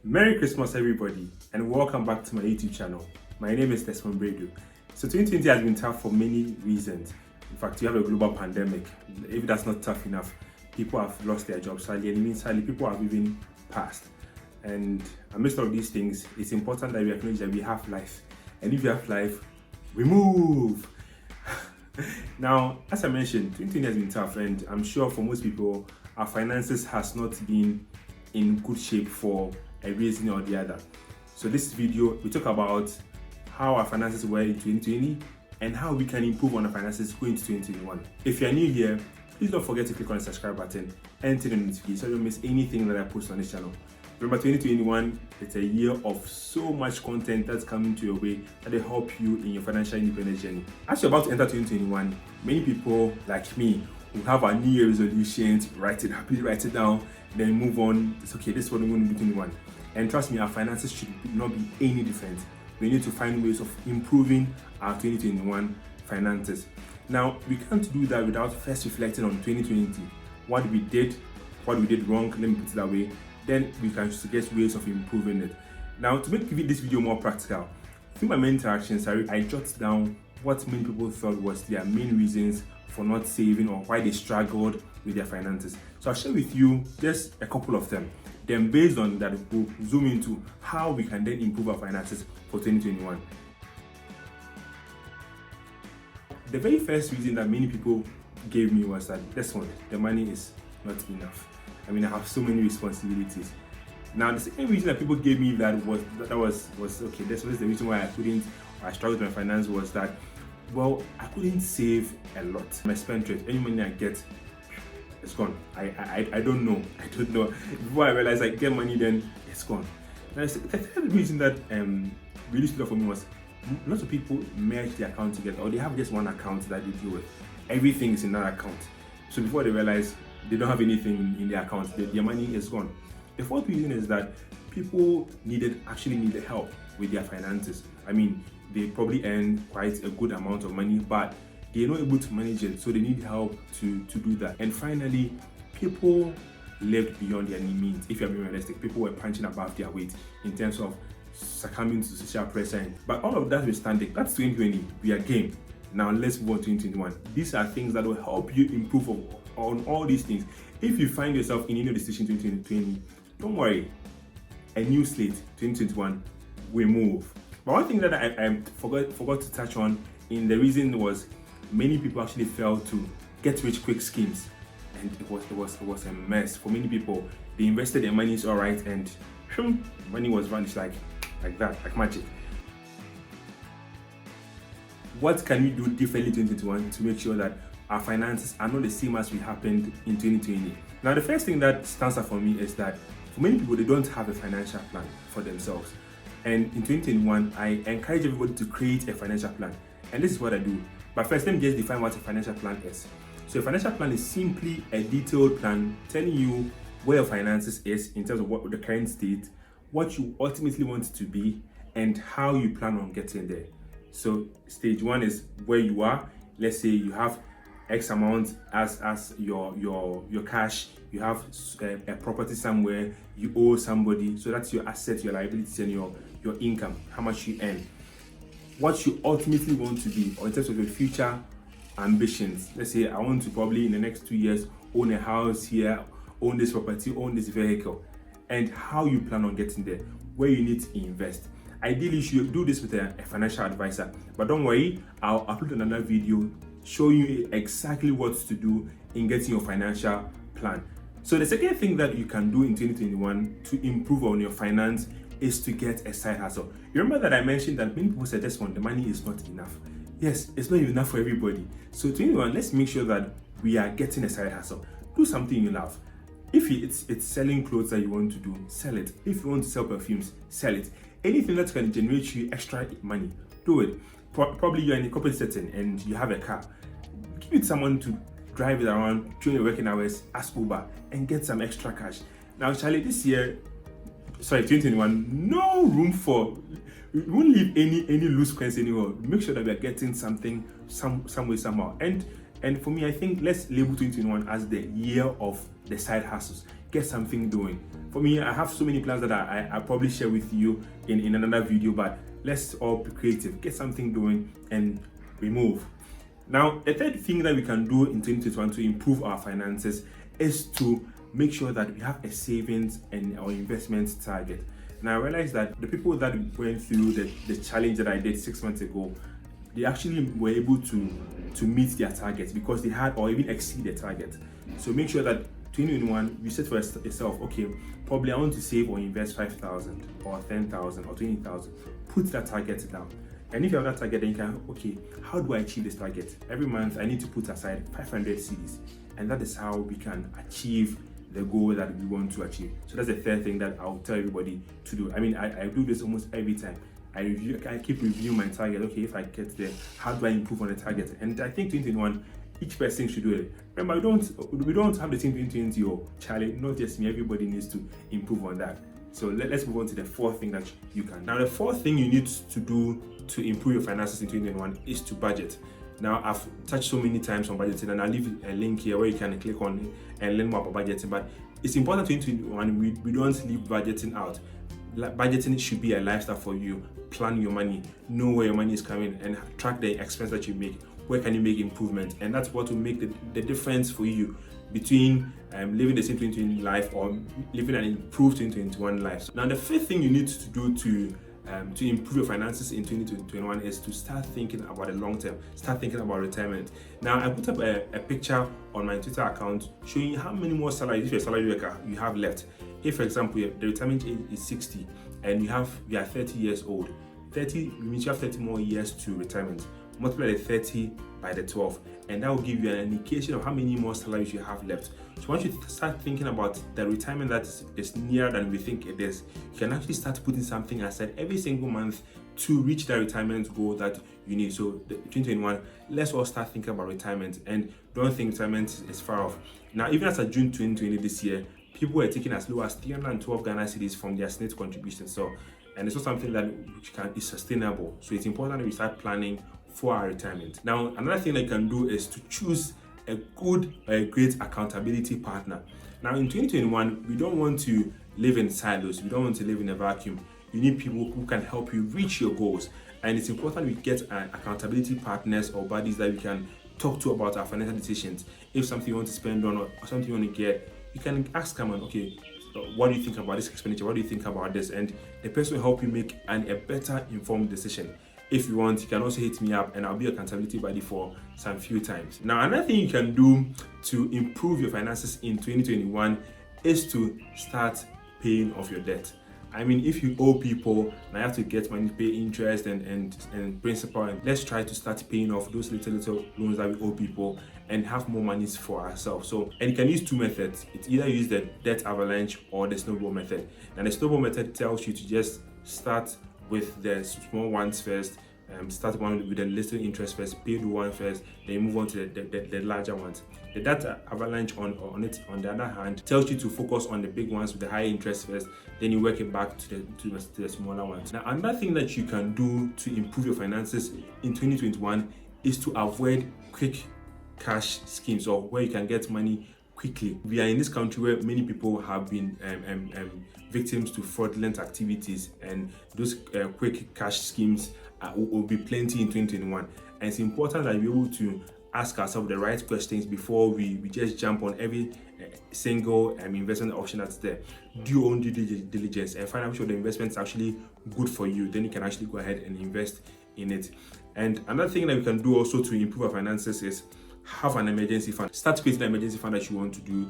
Merry Christmas, everybody, and welcome back to my YouTube channel. My name is Desmond Bredo. So 2020 has been tough for many reasons. In fact, you have a global pandemic. If that's not tough enough, people have lost their jobs sadly, and it means sadly people have even passed. And amidst all of these things, it's important that we acknowledge that we have life. And if you have life, we move. Now, as I mentioned, 2020 has been tough, and I'm sure for most people, our finances has not been in good shape for a reason or the other. So this video, we talk about how our finances were in 2020 and how we can improve on our finances going to 2021. If you're new here, please don't forget to click on the subscribe button and turn on the notification so you don't miss anything that I post on this channel. Remember, 2021, it's a year of so much content that's coming to your way that will help you in your financial independence journey. As you're about to enter 2021, many people like me will have our New Year resolutions, happily write it down, then move on. It's okay, this is what I'm going to do 2021. And trust me, our finances should not be any different. We need to find ways of improving our 2021 finances. Now, we can't do that without first reflecting on 2020, what we did wrong, let me put it that way. Then we can suggest ways of improving it. Now, to make this video more practical, through my main interactions, I jotted down what many people thought was their main reasons for not saving or why they struggled with their finances. So I'll share with you just a couple of them. Then based on that, we'll zoom into how we can then improve our finances for 2021. The very first reason that many people gave me was that this one, the money is not enough. I mean, I have so many responsibilities. Now, the second reason that people gave me that was okay, this was the reason why I struggled with my finance was that, well, I couldn't save a lot. My spend rate, any money I get, it's gone. I don't know. Before I realized I get money, then it's gone. Now, the third reason that really stood out for me was lots of people merge their account together, or they have just one account that they deal with. Everything is in that account. So before they realize they don't have anything in their account, their money is gone. The fourth reason is that people actually needed help with their finances. I mean, they probably earn quite a good amount of money, but they're not able to manage it, so they need help to do that. And finally, people lived beyond their means. If you're being realistic, people were punching above their weight in terms of succumbing to social pressure. But all of that withstanding, that's 2020. We are game. Now let's move on to 2021. These are things that will help you improve on all these things. If you find yourself in any decision 2020, don't worry. A new slate, 2021, we move. But one thing that I forgot to touch on in the reason was many people actually fell to get rich quick schemes, and it was a mess for many people. They invested their money, all right, and money was vanished like that, like magic. What can we do differently in 2021 to make sure that our finances are not the same as we happened in 2020? Now, the first thing that stands out for me is that for many people, they don't have a financial plan for themselves. And in 2021, I encourage everybody to create a financial plan. And this is what I do. But first, let me just define what a financial plan is. So a financial plan is simply a detailed plan telling you where your finances is in terms of what the current state, what you ultimately want it to be, and how you plan on getting there. So stage one is where you are. Let's say you have X amount as your cash. You have a property somewhere. You owe somebody. So that's your assets, your liabilities, and your income. How much you earn. What you ultimately want to be, or in terms of your future ambitions. Let's say I want to probably in the next 2 years own a house here, own this property, own this vehicle, and how you plan on getting there, where you need to invest. Ideally, you should do this with a financial advisor, but don't worry, I'll upload another video showing you exactly what to do in getting your financial plan. So the second thing that you can do in 2021 to improve on your finance is to get a side hustle. You remember that I mentioned that many people said this one, the money is not enough. Yes, it's not enough for everybody. So 2021, let's make sure that we are getting a side hustle. Do something you love. If it's selling clothes that you want to do, sell it. If you want to sell perfumes, sell it. Anything that can generate you extra money, do it. Probably you're in a corporate setting and you have a car. Give it someone to drive it around during your working hours, ask Uber, and get some extra cash. Now, Charlie, this year, 2021, no room for, we won't leave any loose coins anywhere. Make sure that we are getting something some way, somehow. And for me, I think let's label 2021 as the year of the side hustles. get something doing. For me, I have so many plans that I probably share with you in another video, but let's all be creative, get something doing, and we move. Now, a third thing that we can do in 2021 to improve our finances is to make sure that we have a savings and our investment target. Now, I realized that the people that went through the challenge that I did 6 months ago, they actually were able to meet their targets because they had or even exceed their target. So make sure that 2021, you set for yourself, okay, probably I want to save or invest 5,000 or 10,000 or 20,000. Put that target down. And if you have that target, then you can, okay, how do I achieve this target? Every month, I need to put aside 500 cedis. And that is how we can achieve the goal that we want to achieve. So that's the third thing that I'll tell everybody to do. I mean, I do this almost every time. I keep reviewing my target. Okay, if I get there, how do I improve on the target? And I think 2021, each person should do it. Remember, we don't have the same 2020 or challenge, not just me. Everybody needs to improve on that. So let's move on to the fourth thing that you can. Now, the fourth thing you need to do to improve your finances in 2021 is to budget. Now, I've touched so many times on budgeting, and I'll leave a link here where you can click on it and learn more about budgeting. But it's important in 2021 we don't leave budgeting out. Budgeting should be a lifestyle for you. Plan your money, know where your money is coming, and track the expense that you make. Where can you make improvement? And that's what will make the difference for you between living the same 2020 life or living an improved 2021 life. Now, the fifth thing you need to do to improve your finances in 2021 is to start thinking about the long term, start thinking about retirement. Now, I put up a picture on my Twitter account showing you how many more salaries, if you're a salary worker, you have left. If, for example, the retirement age is 60 and you are 30 years old, 30 means you have 30 more years to retirement. Multiply the 30 by the 12, and that will give you an indication of how many more salaries you have left. So once you start thinking about the retirement that is nearer than we think it is, you can actually start putting something aside every single month to reach that retirement goal that you need. So 2021, let's all start thinking about retirement, and don't think retirement is far off. Now, even as of June 2020 this year, people were taking as low as 312 Ghana cedis from their SNIT contribution. So, and it's not something that is sustainable. So it's important that we start planning for our retirement. Now, another thing that you can do is to choose a great accountability partner. Now, in 2021, we don't want to live in silos. We don't want to live in a vacuum. You need people who can help you reach your goals. And it's important we get accountability partners or buddies that we can talk to about our financial decisions. If something you want to spend on or something you want to get, you can ask someone, okay, what do you think about this expenditure? What do you think about this? And the person will help you make a better informed decision. If you want, you can also hit me up and I'll be your accountability buddy for some few times. Now, another thing you can do to improve your finances in 2021 is to start paying off your debt. I mean, if you owe people, now you have to get money, pay interest and principal, and let's try to start paying off those little loans that we owe people and have more money for ourselves. So, and you can use two methods. It's either use the debt avalanche or the snowball method. And the snowball method tells you to just start with the small ones first, start one with the little interest first, pay the one first, then move on to the larger ones. The data avalanche on the other hand tells you to focus on the big ones with the high interest first, then you work it back to the smaller ones. Now, another thing that you can do to improve your finances in 2021 is to avoid quick cash schemes or where you can get money quickly. We are in this country where many people have been victims to fraudulent activities, and those quick cash schemes will be plenty in 2021. And it's important that we're able to ask ourselves the right questions before we just jump on every single investment option that's there. Do your own due diligence and find out sure the investment is actually good for you. Then you can actually go ahead and invest in it. And another thing that we can do also to improve our finances is have an emergency fund. Start creating an emergency fund that you want to do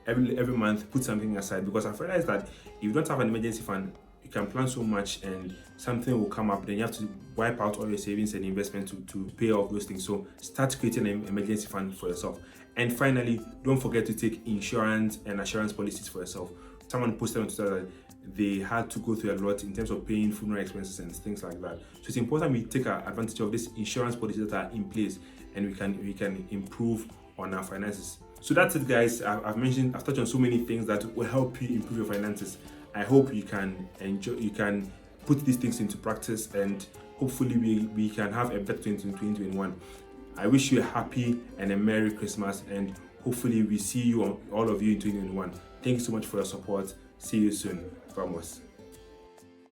every month. Put something aside, because I've realized that if you don't have an emergency fund, you can plan so much and something will come up, then you have to wipe out all your savings and investment to pay off those things. So start creating an emergency fund for yourself. And finally, don't forget to take insurance and assurance policies for yourself. Someone posted on Twitter that they had to go through a lot in terms of paying funeral expenses and things like that. So it's important we take advantage of these insurance policies that are in place, and we can improve on our finances. So that's it, guys. I've touched on so many things that will help you improve your finances. I hope you can put these things into practice, and hopefully we can have a better 2021. I wish you a happy and a Merry Christmas, and hopefully we see you, all of you, in 2021. Thank you so much for your support. See you soon. Vamos.